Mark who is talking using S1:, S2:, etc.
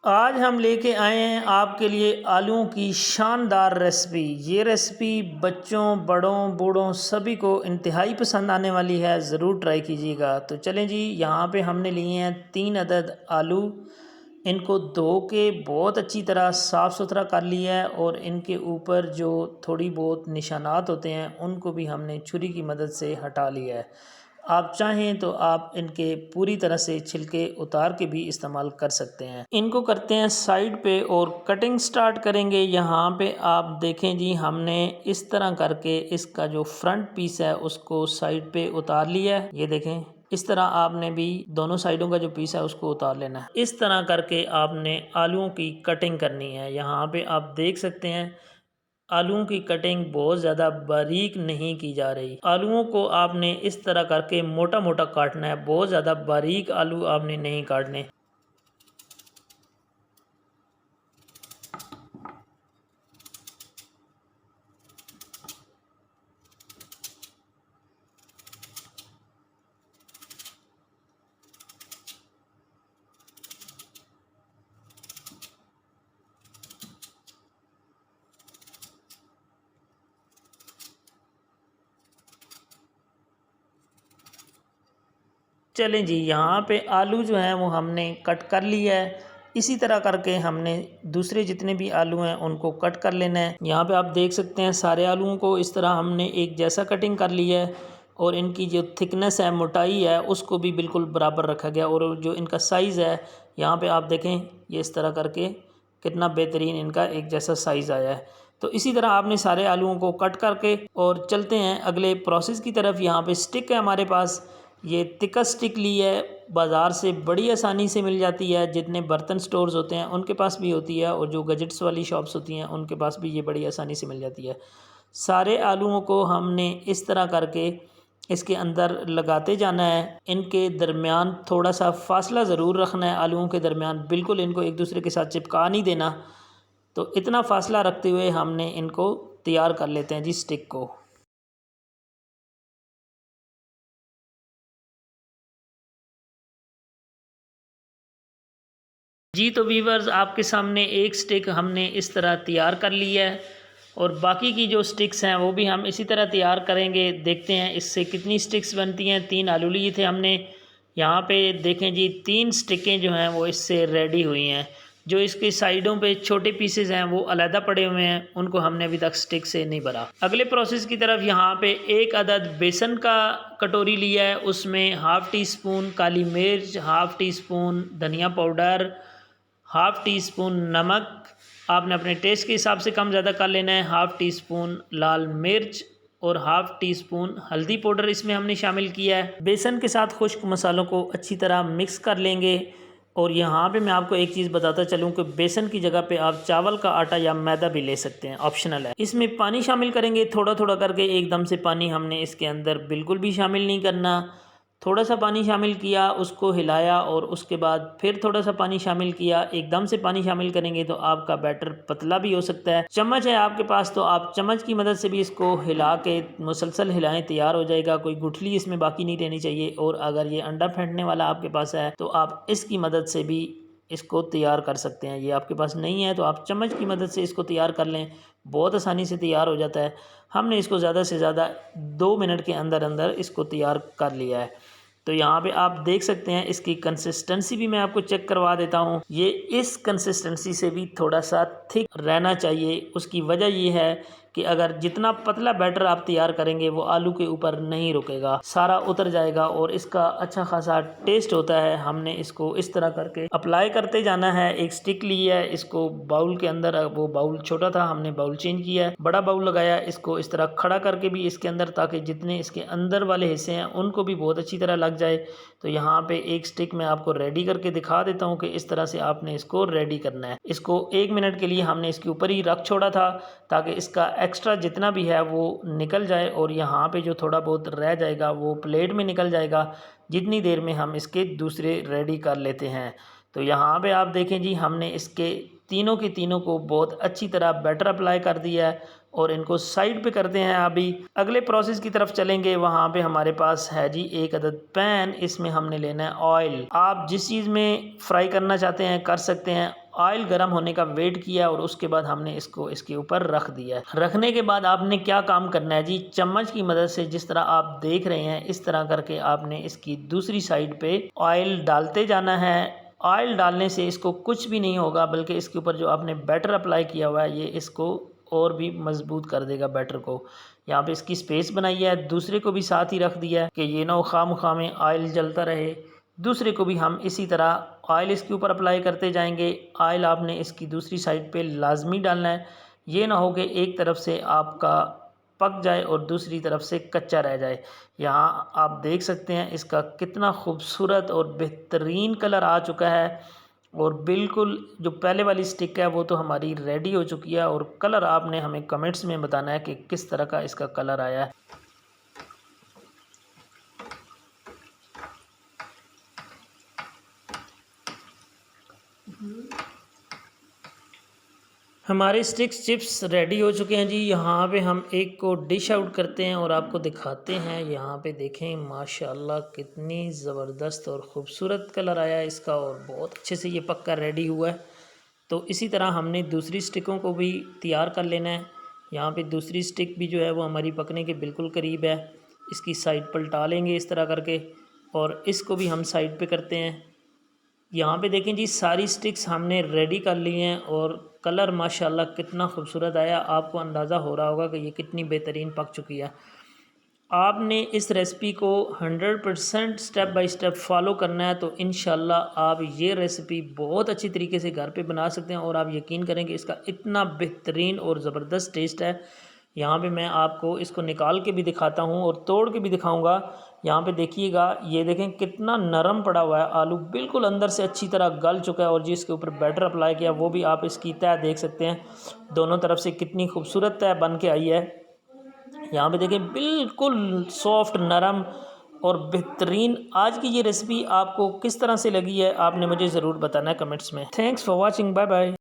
S1: आज हम लेके आए हैं आपके लिए आलूओं की शानदार रेसिपी। ये रेसिपी बच्चों, बड़ों, बूढ़ों सभी को इंतहाई पसंद आने वाली है। ज़रूर ट्राई कीजिएगा। तो चलें जी, यहाँ पे हमने लिए हैं 3 अदद आलू। इनको धो के बहुत अच्छी तरह साफ़ सुथरा कर लिया है और इनके ऊपर जो थोड़ी बहुत निशानात होते हैं उनको भी हमने छुरी की मदद से हटा लिया है। आप चाहें तो आप इनके पूरी तरह से छिलके उतार के भी इस्तेमाल कर सकते हैं। इनको करते हैं साइड पे और कटिंग स्टार्ट करेंगे। यहाँ पे आप देखें जी, हमने इस तरह करके इसका जो फ्रंट पीस है उसको साइड पे उतार लिया है। ये देखें, इस तरह आपने भी दोनों साइडों का जो पीस है उसको उतार लेना है। इस तरह करके आपने आलूओं की कटिंग करनी है। यहाँ पे आप देख सकते हैं आलूओं की कटिंग बहुत ज़्यादा बारीक नहीं की जा रही। आलूओं को आपने इस तरह करके मोटा मोटा काटना है। बहुत ज़्यादा बारीक आलू आपने नहीं काटने। चलें जी, यहाँ पे आलू जो हैं वो हमने कट कर लिया है। इसी तरह करके हमने दूसरे जितने भी आलू हैं उनको कट कर लेना है। यहाँ पे आप देख सकते हैं सारे आलूओं को इस तरह हमने एक जैसा कटिंग कर लिया है और इनकी जो थिकनेस है, मोटाई है, उसको भी बिल्कुल बराबर रखा गया। और जो इनका साइज़ है, यहाँ पे आप देखें, ये इस तरह करके कितना बेहतरीन इनका एक जैसा साइज़ आया है। तो इसी तरह आपने सारे आलूओं को कट करके और चलते हैं अगले प्रोसेस की तरफ। यहाँ पे स्टिक है हमारे पास, ये तिक्का स्टिक ली है, बाज़ार से बड़ी आसानी से मिल जाती है। जितने बर्तन स्टोर्स होते हैं उनके पास भी होती है और जो गैजेट्स वाली शॉप्स होती हैं उनके पास भी ये बड़ी आसानी से मिल जाती है। सारे आलूओं को हमने इस तरह करके इसके अंदर लगाते जाना है। इनके दरमियान थोड़ा सा फासला ज़रूर रखना है। आलूओं के दरमियान बिल्कुल इनको एक दूसरे के साथ चिपका नहीं देना। तो इतना फासला रखते हुए हमने इनको तैयार कर लेते हैं जी, स्टिक को। जी तो वीवर्स, आपके सामने एक स्टिक हमने इस तरह तैयार कर लिया है और बाकी की जो स्टिक्स हैं वो भी हम इसी तरह तैयार करेंगे। देखते हैं इससे कितनी स्टिक्स बनती हैं। 3 आलू लिए थे हमने। यहाँ पे देखें जी, 3 स्टिकें जो हैं वो इससे रेडी हुई हैं। जो इसके साइडों पे छोटे पीसेस हैं वो अलहदा पड़े हुए हैं, उनको हमने अभी तक स्टिक से नहीं भरा। अगले प्रोसेस की तरफ यहाँ पे एक अदद बेसन का कटोरी लिया है। उसमें हाफ़ टी स्पून काली मिर्च, हाफ़ टी स्पून धनिया पाउडर, हाफ़ टी स्पून नमक, आपने अपने टेस्ट के हिसाब से कम ज़्यादा कर लेना है, हाफ़ टी स्पून लाल मिर्च और हाफ़ टी स्पून हल्दी पाउडर इसमें हमने शामिल किया है। बेसन के साथ खुश्क मसालों को अच्छी तरह मिक्स कर लेंगे। और यहाँ पे मैं आपको एक चीज़ बताता चलूँ कि बेसन की जगह पे आप चावल का आटा या मैदा भी ले सकते हैं, ऑप्शनल है। इसमें पानी शामिल करेंगे थोड़ा थोड़ा करके, एकदम से पानी हमने इसके अंदर बिल्कुल भी शामिल नहीं करना। थोड़ा सा पानी शामिल किया, उसको हिलाया और उसके बाद फिर थोड़ा सा पानी शामिल किया। एकदम से पानी शामिल करेंगे तो आपका बैटर पतला भी हो सकता है। चम्मच है आपके पास तो आप चम्मच की मदद से भी इसको हिला के मुसलसल हिलाएं, तैयार हो जाएगा। कोई गुठली इसमें बाकी नहीं रहनी चाहिए। और अगर ये अंडा फेंटने वाला आपके पास है तो आप इसकी मदद से भी इसको तैयार कर सकते हैं। ये आपके पास नहीं है तो आप चम्मच की मदद से इसको तैयार कर लें, बहुत आसानी से तैयार हो जाता है। हमने इसको ज़्यादा से ज़्यादा 2 मिनट के अंदर अंदर इसको तैयार कर लिया है। तो यहाँ पे आप देख सकते हैं इसकी कंसिस्टेंसी भी मैं आपको चेक करवा देता हूँ। ये इस कंसिस्टेंसी से भी थोड़ा सा थिक रहना चाहिए। उसकी वजह ये है कि अगर जितना पतला बैटर आप तैयार करेंगे वो आलू के ऊपर नहीं रुकेगा, सारा उतर जाएगा और इसका अच्छा खासा टेस्ट होता है। हमने इसको इस तरह करके अप्लाई करते जाना है। एक स्टिक ली है, इसको बाउल के अंदर, वो बाउल छोटा था, हमने बाउल चेंज किया है, बड़ा बाउल लगाया। इसको इस तरह खड़ा करके भी इसके अंदर, ताकि जितने इसके अंदर वाले हिस्से हैं उनको भी बहुत अच्छी तरह लग जाए। तो यहाँ पे एक स्टिक मैं आपको रेडी करके दिखा देता हूँ कि इस तरह से आपने इसको रेडी करना है। इसको 1 मिनट के लिए हमने इसके ऊपर ही रख छोड़ा था ताकि इसका एक्स्ट्रा जितना भी है वो निकल जाए और यहाँ पे जो थोड़ा बहुत रह जाएगा वो प्लेट में निकल जाएगा, जितनी देर में हम इसके दूसरे रेडी कर लेते हैं। तो यहाँ पे आप देखें जी, हमने इसके तीनों की तीनों को बहुत अच्छी तरह बैटर अप्लाई कर दिया है और इनको साइड पे करते हैं। अभी अगले प्रोसेस की तरफ चलेंगे। वहाँ पे हमारे पास है जी एक अदद पैन, इसमें हमने लेना है ऑयल। आप जिस चीज़ में फ्राई करना चाहते हैं कर सकते हैं। ऑयल गर्म होने का वेट किया और उसके बाद हमने इसको इसके ऊपर रख दिया। रखने के बाद आपने क्या काम करना है जी, चम्मच की मदद से जिस तरह आप देख रहे हैं इस तरह करके आपने इसकी दूसरी साइड पे ऑयल डालते जाना है। ऑयल डालने से इसको कुछ भी नहीं होगा, बल्कि इसके ऊपर जो आपने बैटर अप्लाई किया हुआ है ये इसको और भी मजबूत कर देगा बैटर को। यहाँ पे इसकी स्पेस बनाई है, दूसरे को भी साथ ही रख दिया है कि ये ना खाम में ऑयल जलता रहे। दूसरे को भी हम इसी तरह ऑयल इसके ऊपर अप्लाई करते जाएंगे। ऑयल आपने इसकी दूसरी साइड पे लाजमी डालना है। ये ना हो कि एक तरफ से आपका पक जाए और दूसरी तरफ से कच्चा रह जाए। यहाँ आप देख सकते हैं इसका कितना खूबसूरत और बेहतरीन कलर आ चुका है। और बिल्कुल जो पहले वाली स्टिक है वो तो हमारी रेडी हो चुकी है। और कलर आपने हमें कमेंट्स में बताना है कि किस तरह का इसका कलर आया है। हमारे स्टिक्स चिप्स रेडी हो चुके हैं जी। यहाँ पे हम एक को डिश आउट करते हैं और आपको दिखाते हैं। यहाँ पे देखें माशाल्लाह कितनी ज़बरदस्त और ख़ूबसूरत कलर आया है इसका, और बहुत अच्छे से ये पक्का रेडी हुआ है। तो इसी तरह हमने दूसरी स्टिकों को भी तैयार कर लेना है। यहाँ पे दूसरी स्टिक भी जो है वो हमारी पकने के बिल्कुल करीब है। इसकी साइड पलटा लेंगे इस तरह करके, और इसको भी हम साइड पे करते हैं। यहाँ पे देखें जी सारी स्टिक्स हमने रेडी कर ली हैं और कलर माशाल्लाह कितना खूबसूरत आया। आपको अंदाज़ा हो रहा होगा कि ये कितनी बेहतरीन पक चुकी है। आपने इस रेसिपी को 100% स्टेप बाय स्टेप फॉलो करना है, तो इंशाल्लाह आप ये रेसिपी बहुत अच्छी तरीके से घर पे बना सकते हैं। और आप यकीन करेंगे इसका इतना बेहतरीन और ज़बरदस्त टेस्ट है। यहाँ पे मैं आपको इसको निकाल के भी दिखाता हूँ और तोड़ के भी दिखाऊंगा। यहाँ पे देखिएगा, ये देखें कितना नरम पड़ा हुआ है। आलू बिल्कुल अंदर से अच्छी तरह गल चुका है और जिसके ऊपर बैटर अप्लाई किया वो भी आप इसकी तह देख सकते हैं। दोनों तरफ से कितनी खूबसूरत तह बन के आई है। यहाँ पे देखें बिल्कुल सॉफ्ट नरम और बेहतरीन। आज की ये रेसिपी आपको किस तरह से लगी है आपने मुझे ज़रूर बताना है कमेंट्स में। Thanks for watching, bye bye.